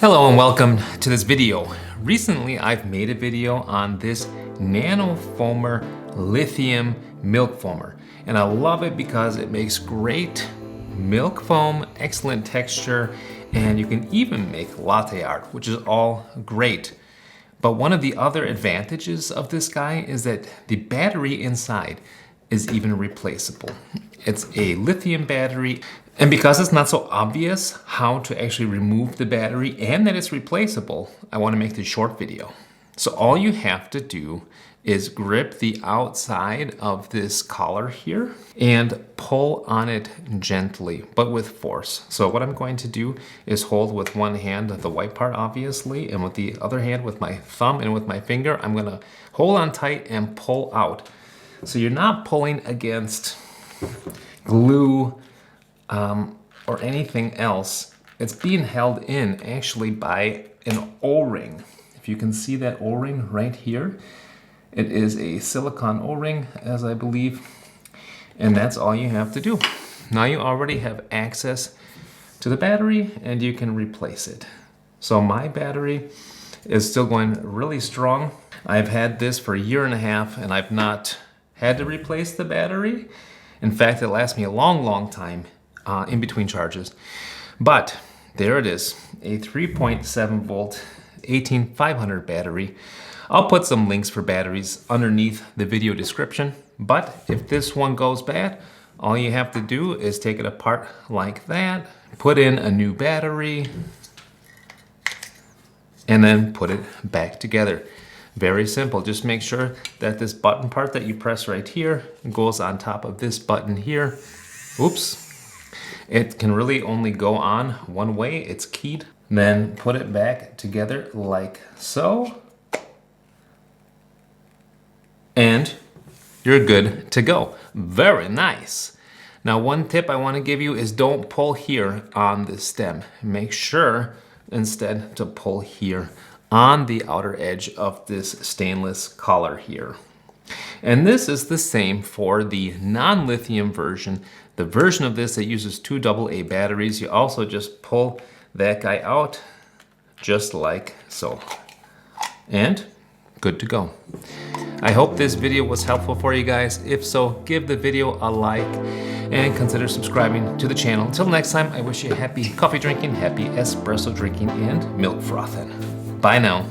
Hello and welcome to this video. Recently I've made a video on this Nanofoamer Lithium milk foamer, and I love it because it makes great milk foam, excellent texture, and you can even make latte art, which is all great. But one of the other advantages of this guy is that the battery inside is even replaceable. It's a lithium battery, and because it's not so obvious how to actually remove the battery and that it's replaceable, I want to make this short video. So all you have to do is grip the outside of this collar here and pull on it gently, but with force. So what I'm going to do is hold with one hand the white part, obviously, and with the other hand with my thumb and with my finger, I'm going to hold on tight and pull out. So you're not pulling against glue or anything else. It's being held in actually by an O-ring. If you can see that O-ring right here, it is a silicone O-ring, as I believe, and that's all you have to do. Now you already have access to the battery and you can replace it. So my battery is still going really strong. I've had this for a year and a half and I've not had to replace the battery. In fact, it lasts me a long time in between charges. But there it is, a 3.7 volt 18500 battery. I'll put some links for batteries underneath the video description. But if this one goes bad, all you have to do is take it apart like that, put in a new battery, and then put it back together. Very simple. Just make sure that this button part that you press right here goes on top of this button here. Oops. It can really only go on one way. It's keyed. Then put it back together like so. And you're good to go. Very nice. Now, one tip I want to give you is don't pull here on the stem. Make sure instead to pull here on the outer edge of this stainless collar here. And this is the same for the non-lithium version. The version of this that uses 2 AA batteries, you also just pull that guy out just like so. And good to go. I hope this video was helpful for you guys. If so, give the video a like and consider subscribing to the channel. Until next time, I wish you happy coffee drinking, happy espresso drinking, and milk frothing. Bye now.